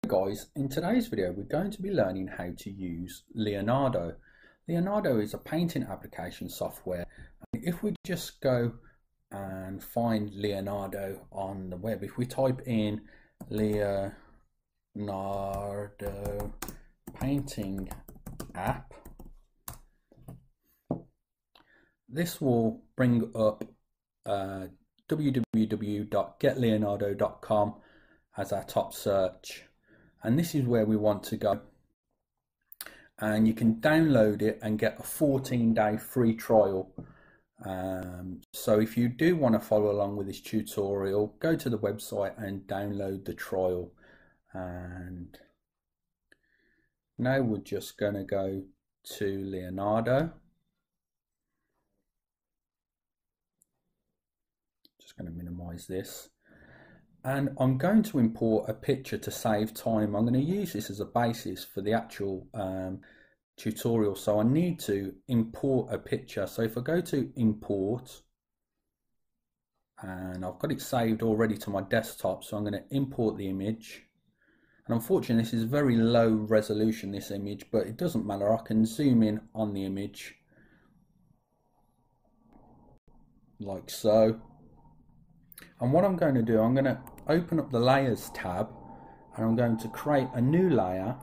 Guys, in today's video we're going to be learning how to use Leonardo. Leonardo is a painting application software, and if we just go and find Leonardo on the web, if we type in Leonardo painting app, this will bring up www.getleonardo.com as our top search. And this is where we want to go, and you can download it and get a 14-day free trial. So if you do want to follow along with this tutorial, go to the website and download the trial. And now we're just going to go to Leonardo. Just going to minimize this. And I'm going to import a picture to save time. I'm going to use this as a basis for the actual tutorial. So I need to import a picture. So if I go to import, and I've got it saved already to my desktop, so I'm going to import the image. And unfortunately this is very low resolution, this image, but it doesn't matter. I can zoom in on the image like so. And what I'm going to do, I'm going to open up the layers tab, and I'm going to create a new layer,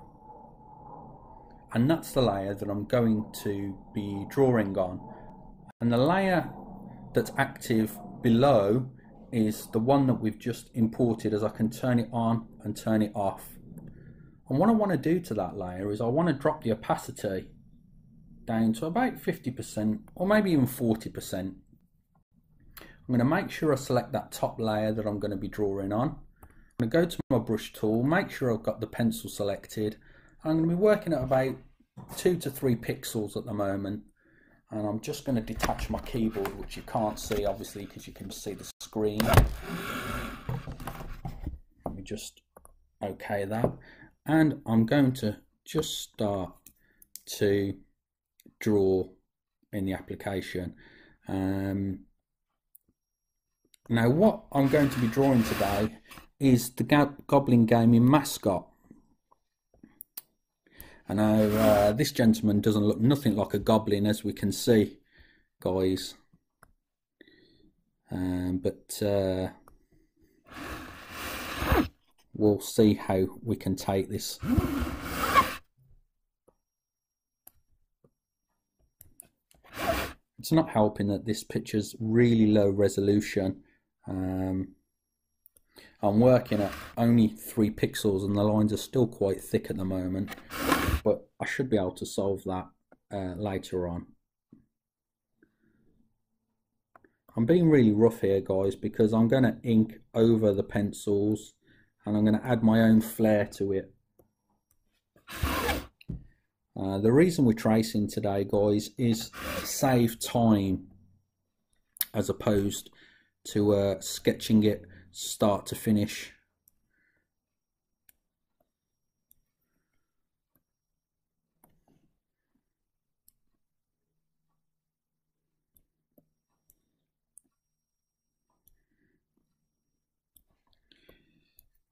and that's the layer that I'm going to be drawing on. And the layer that's active below is the one that we've just imported, as I can turn it on and turn it off. And what I want to do to that layer is I want to drop the opacity down to about 50% or maybe even 40%. I'm going to make sure I select that top layer that I'm going to be drawing on. I'm going to go to my brush tool, make sure I've got the pencil selected. I'm going to be working at about 2 to 3 pixels at the moment. And I'm just going to detach my keyboard, which you can't see obviously because you can see the screen. Let me just OK that. And I'm going to just start to draw in the application. Now what I'm going to be drawing today is the Goblin gaming mascot. And now this gentleman doesn't look nothing like a goblin, as we can see, guys. But we'll see how we can take this. It's not helping that this picture's really low resolution. I'm working at only 3 pixels and the lines are still quite thick at the moment, but I should be able to solve that later on. I'm being really rough here, guys, because I'm going to ink over the pencils and I'm going to add my own flair to it. The reason we're tracing today, guys, is to save time as opposed to sketching it start to finish.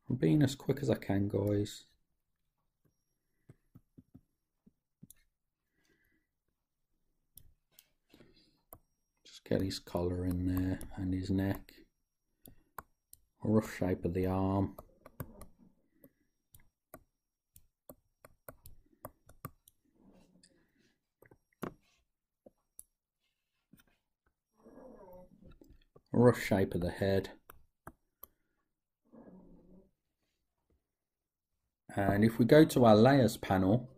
I'm being as quick as I can, guys. Get his collar in there and his neck, a rough shape of the arm. A rough shape of the head. And if we go to our layers panel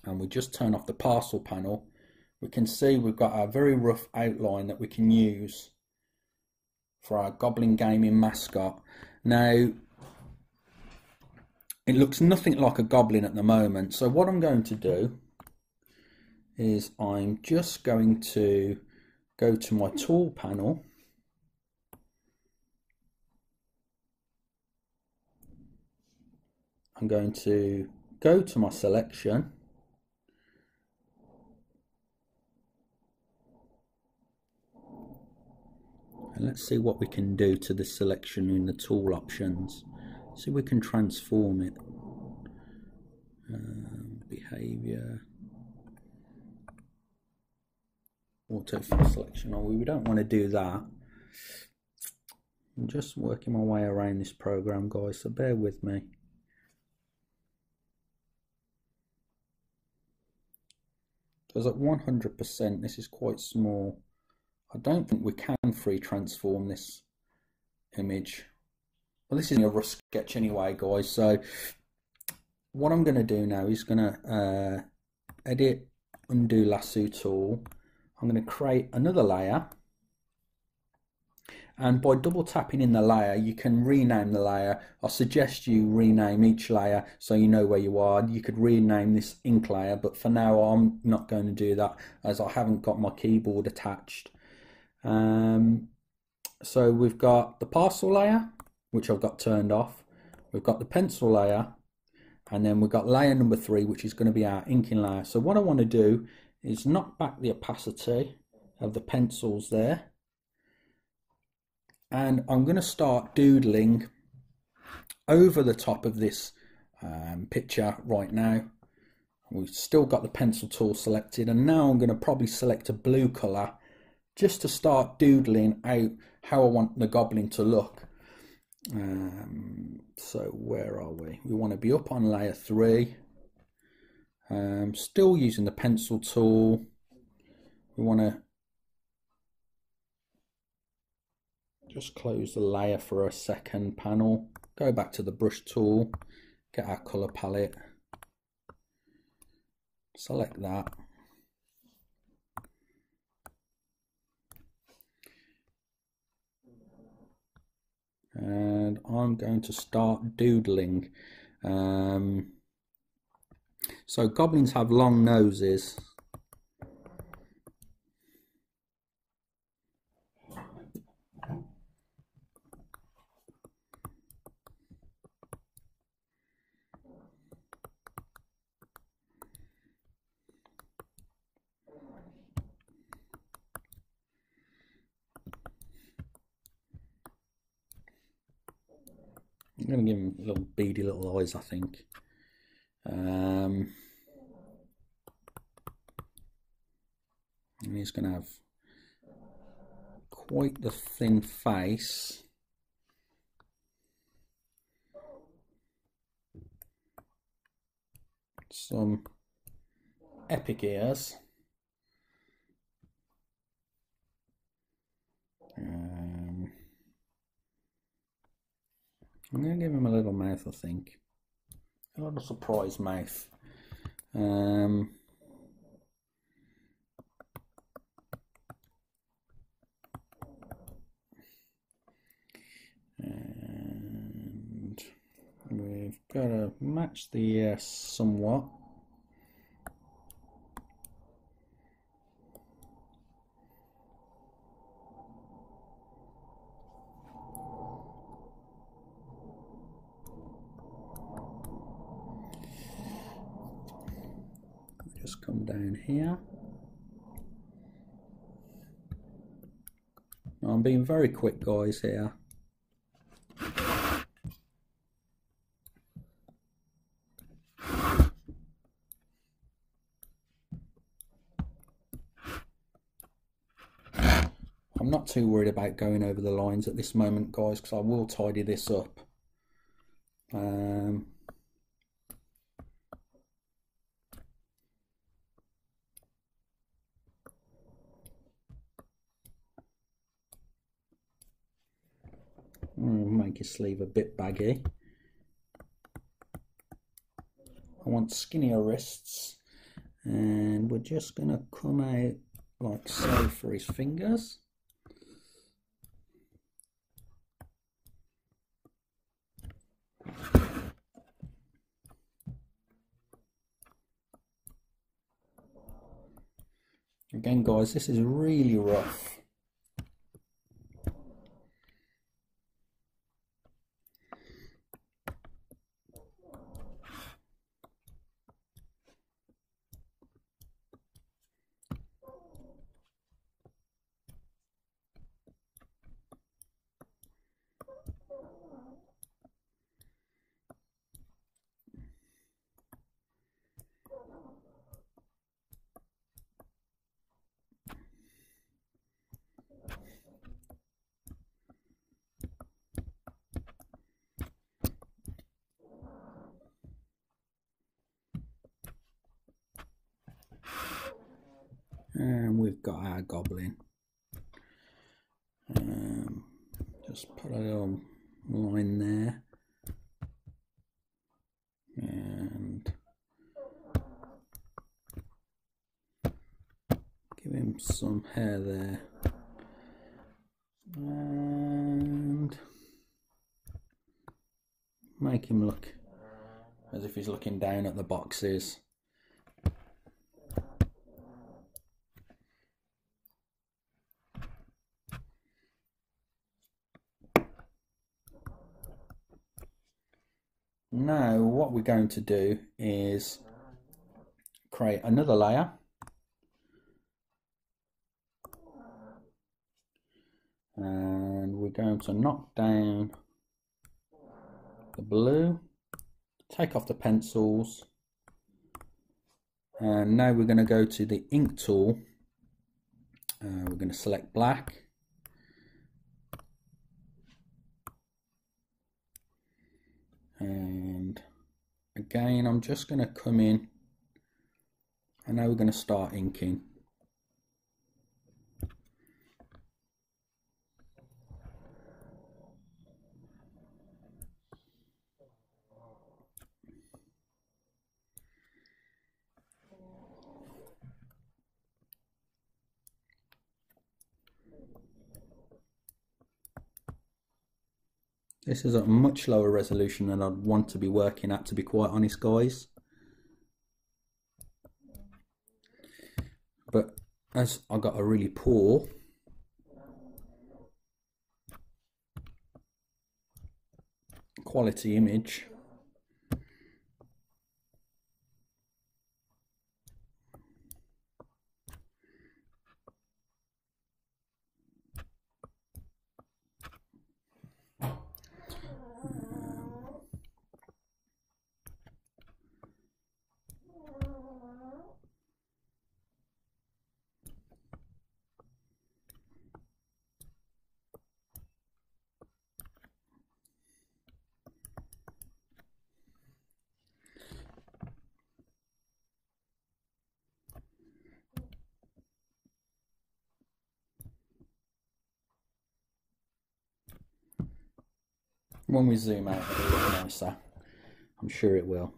and we just turn off the parcel panel, we can see we've got our very rough outline that we can use for our Goblin gaming mascot. Now, it looks nothing like a goblin at the moment, so what I'm going to do is I'm just going to go to my tool panel . I'm going to go to my selection . And let's see what we can do to the selection in the tool options. See if we can transform it. Behavior. Auto selection. Oh, we don't want to do that. I'm just working my way around this program, guys, so bear with me. Because at 100%, this is quite small. I don't think we can free transform this image. Well, this isn't a rough sketch anyway, guys. So what I'm going to do now is going to edit, undo lasso tool. I'm going to create another layer. And by double tapping in the layer, you can rename the layer. I suggest you rename each layer so you know where you are. You could rename this ink layer, but for now I'm not going to do that as I haven't got my keyboard attached. So we've got the parcel layer, which I've got turned off. We've got the pencil layer, and then we've got layer number 3, which is going to be our inking layer. So what I want to do is knock back the opacity of the pencils there. And I'm going to start doodling over the top of this picture right now. We've still got the pencil tool selected, and now I'm going to probably select a blue colour just to start doodling out how I want the goblin to look. So where are we? We want to be up on layer 3. Still using the pencil tool. We want to just close the layer for a second panel, go back to the brush tool, get our colour palette, select that, and I'm going to start doodling. So goblins have long noses. I'm going to give him little beady little eyes, I think. And he's going to have quite the thin face. Some epic ears. I'm going to give him a little mouth, I think. A little surprise mouth. And we've got to match the ear somewhat. Just come down here. I'm being very quick, guys, here. I'm not too worried about going over the lines at this moment, guys, because I will tidy this up. Make his sleeve a bit baggy. I want skinnier wrists, and we're just going to come out like so for his fingers. Again, guys, this is really rough. we've got our goblin. Just put a little line there, and give him some hair there, and make him look as if he's looking down at the boxes. Now what we're going to do is create another layer, and we're going to knock down the blue, take off the pencils, and now we're going to go to the ink tool. We're going to select black, and again I'm just going to come in, and now we're going to start inking. This is a much lower resolution than I'd want to be working at, to be quite honest, guys. But as I got a really poor quality image, when we zoom out it'll look nicer, I'm sure it will.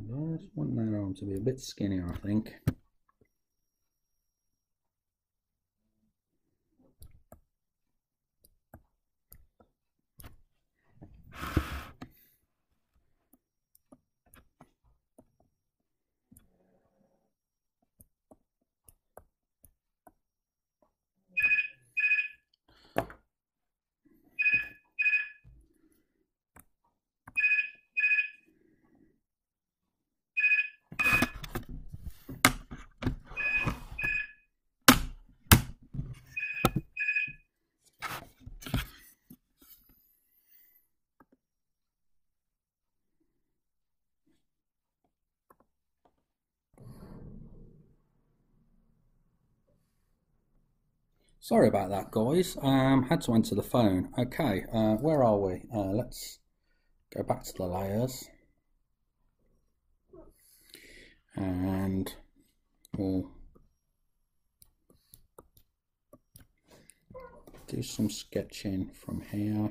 I just want that arm to be a bit skinnier, I think. Sorry about that, guys. Had to answer the phone. Okay, where are we? Let's go back to the layers, and we'll do some sketching from here.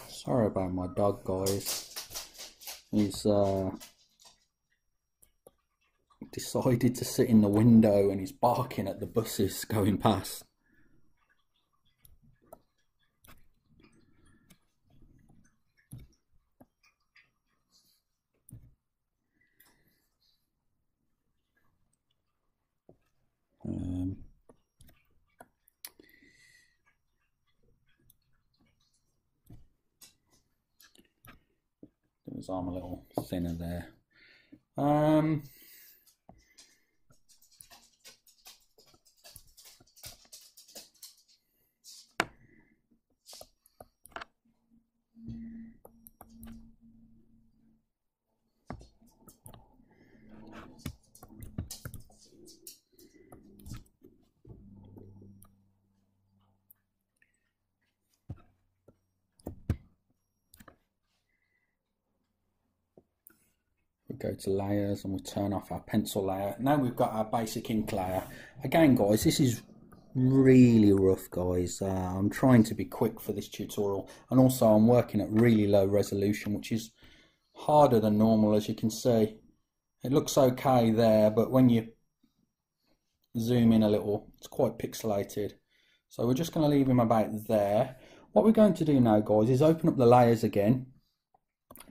Sorry about my dog, guys. He's decided to sit in the window and he's barking at the buses going past. because I'm a little thinner there. We go to layers and we turn off our pencil layer. Now we've got our basic ink layer. Again guys, this is really rough guys. I'm trying to be quick for this tutorial, and also I'm working at really low resolution, which is harder than normal. As you can see, it looks okay there, but when you zoom in a little, it's quite pixelated. So we're just going to leave him about there. What we're going to do now guys is open up the layers again,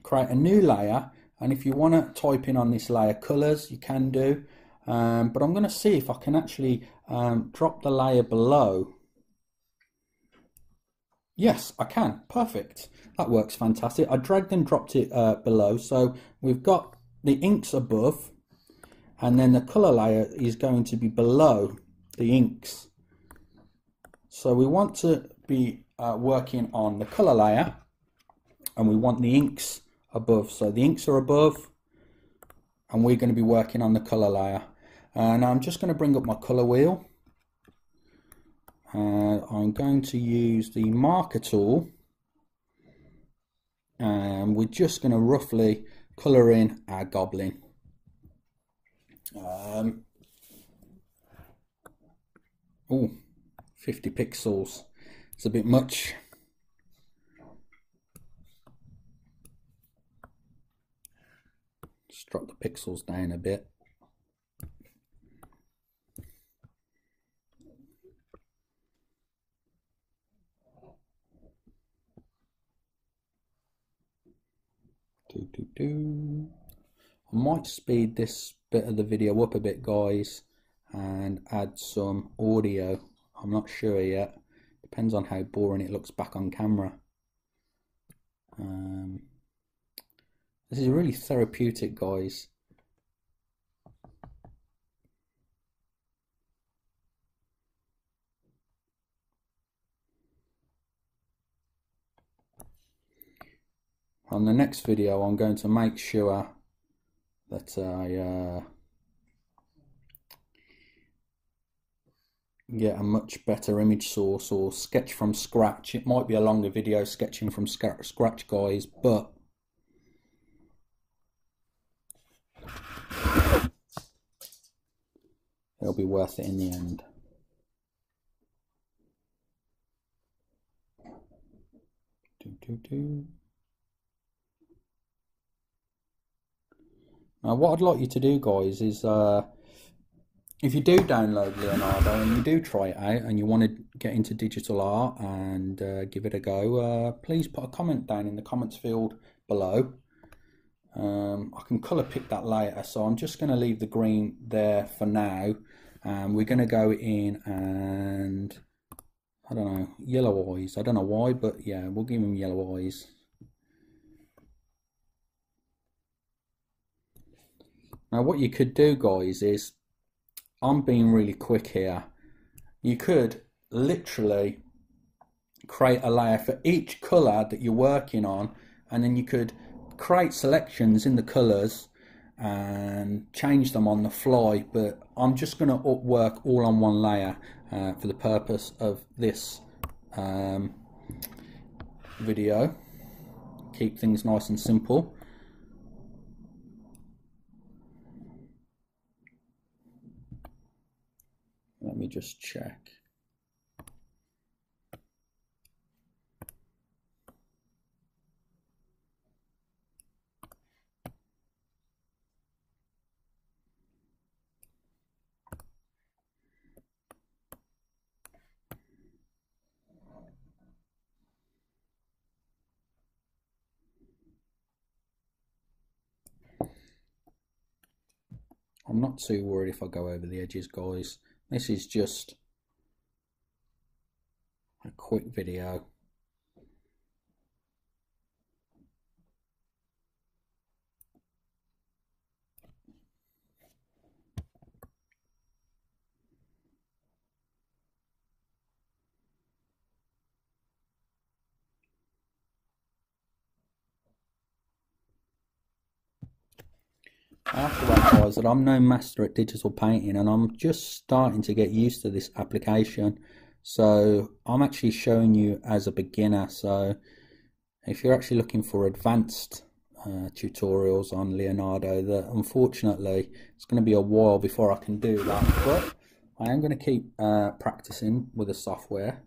create a new layer, and if you want to type in on this layer colors, you can do, but I'm going to see if I can actually drop the layer below. Yes, I can. Perfect. That works fantastic. I dragged and dropped it below, so we've got the inks above, and then the color layer is going to be below the inks. So we want to be working on the color layer, and we want the inks above. So the inks are above, and we're going to be working on the color layer. And I'm just going to bring up my color wheel, and I'm going to use the marker tool, and we're just going to roughly color in our goblin. 50 pixels, it's a bit much. Just drop the pixels down a bit. I might speed this bit of the video up a bit guys and add some audio. I'm not sure yet, depends on how boring it looks back on camera. This is really therapeutic guys. On the next video I'm going to make sure that I get a much better image source or sketch from scratch. It might be a longer video sketching from scratch guys, but it'll be worth it in the end. Now what I'd like you to do guys is if you do download Leonardo and you do try it out and you want to get into digital art and give it a go, please put a comment down in the comments field below. I can colour pick that later, so I'm just going to leave the green there for now. We're going to go in and, I don't know, yellow eyes. I don't know why, but yeah, we'll give him yellow eyes. Now what you could do guys is, I'm being really quick here, you could literally create a layer for each colour that you're working on, and then you could create selections in the colours and change them on the fly, but I'm just going to work all on one layer for the purpose of this video. Keep things nice and simple. Let me just check. I'm not too worried if I go over the edges guys. This is just a quick video. I have to advise that I'm no master at digital painting and I'm just starting to get used to this application. So I'm actually showing you as a beginner. So if you're actually looking for advanced tutorials on Leonardo, that unfortunately it's going to be a while before I can do that, but I am going to keep practicing with the software.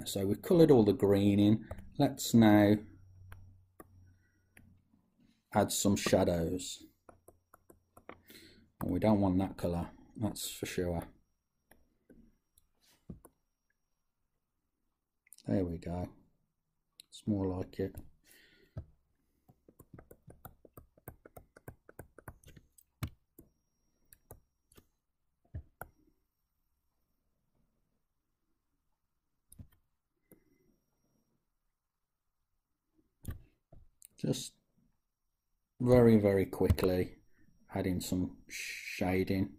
So we've coloured all the green in. Let's now add some shadows. And we don't want that colour, that's for sure. There we go. It's more like it. Just very, very quickly adding some shading.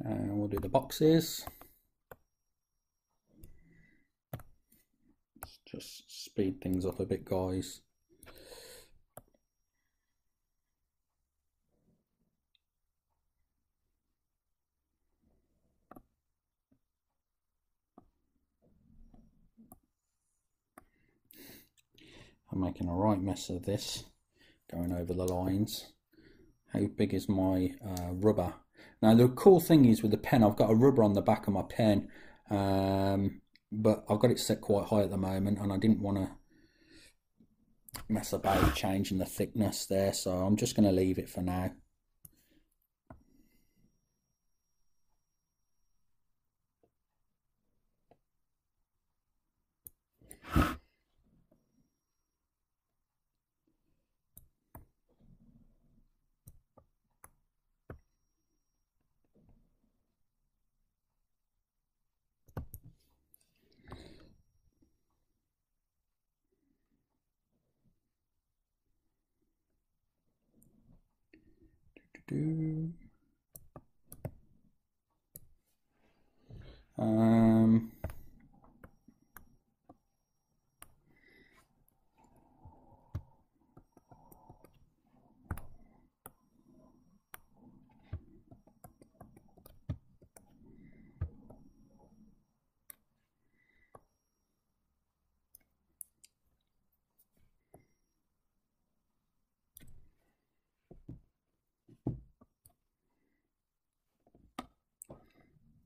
And we'll do the boxes. Just speed things up a bit, guys. I'm making a right mess of this, going over the lines. How big is my rubber? Now the cool thing is with the pen, I've got a rubber on the back of my pen, but I've got it set quite high at the moment and I didn't want to mess about changing the thickness there, so I'm just going to leave it for now.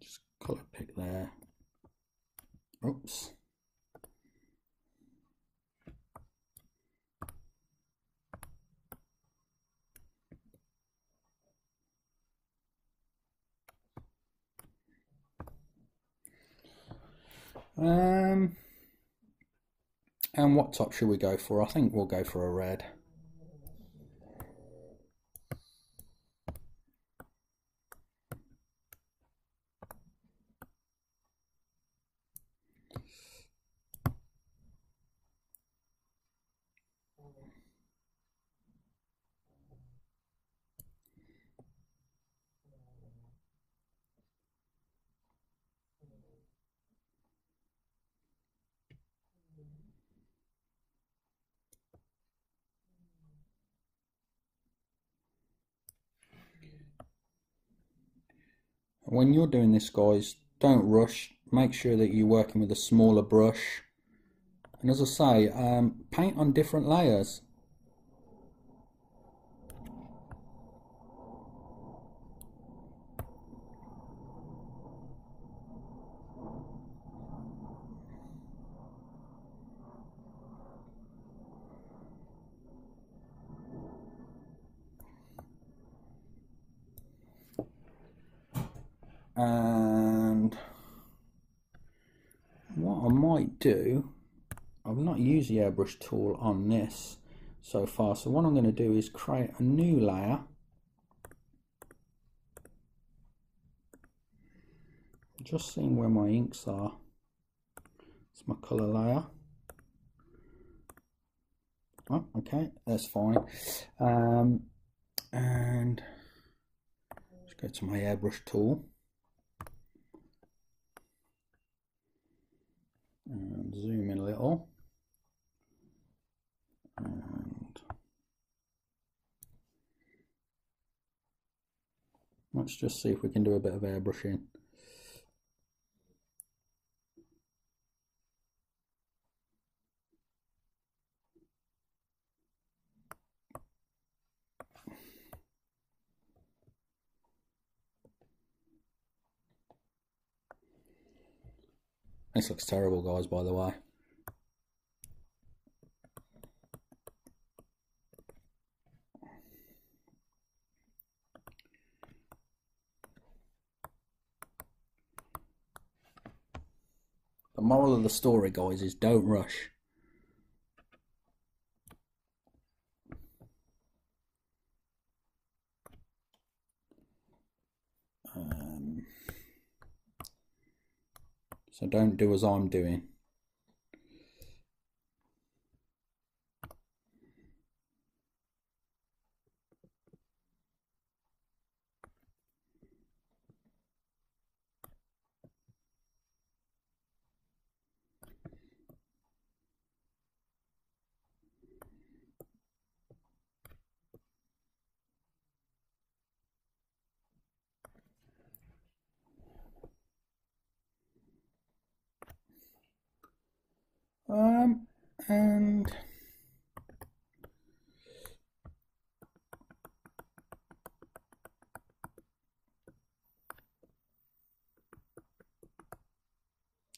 Just colour pick there. Oops. And what top should we go for? I think we'll go for a red. When you're doing this, guys, don't rush. Make sure that you're working with a smaller brush. And as I say, paint on different layers. And what I might do, I've not used the airbrush tool on this, so far. So what I'm going to do is create a new layer. Just seeing where my inks are. It's my colour layer. Oh, okay, that's fine. And let's go to my airbrush tool and zoom in a little. And let's just see if we can do a bit of airbrushing. This looks terrible, guys, by the way. The moral of the story, guys, is don't rush. So don't do as I'm doing. And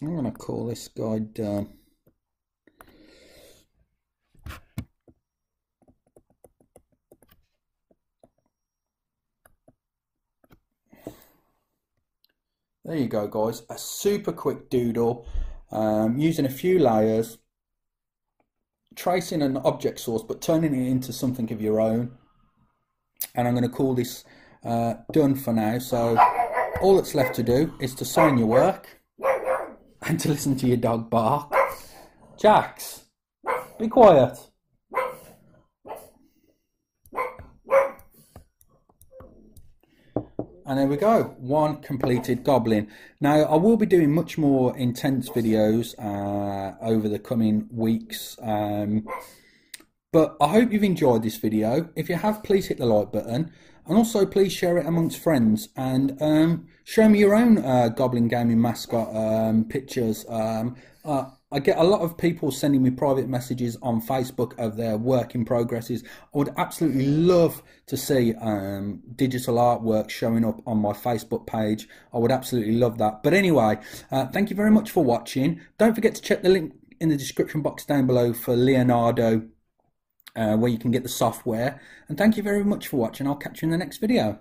I'm going to call this guy done. There you go, guys. A super quick doodle using a few layers, tracing an object source but turning it into something of your own. And I'm going to call this done for now. So all that's left to do is to sign your work and to listen to your dog bark. Jax, be quiet. And there we go, one completed goblin. Now, I will be doing much more intense videos over the coming weeks. But I hope you've enjoyed this video. If you have, please hit the like button. And also, please share it amongst friends. And show me your own Goblin Gaming mascot pictures. I get a lot of people sending me private messages on Facebook of their work in progresses. I would absolutely love to see digital artwork showing up on my Facebook page. I would absolutely love that. But anyway, thank you very much for watching. Don't forget to check the link in the description box down below for Leonardo, where you can get the software. And thank you very much for watching. I'll catch you in the next video.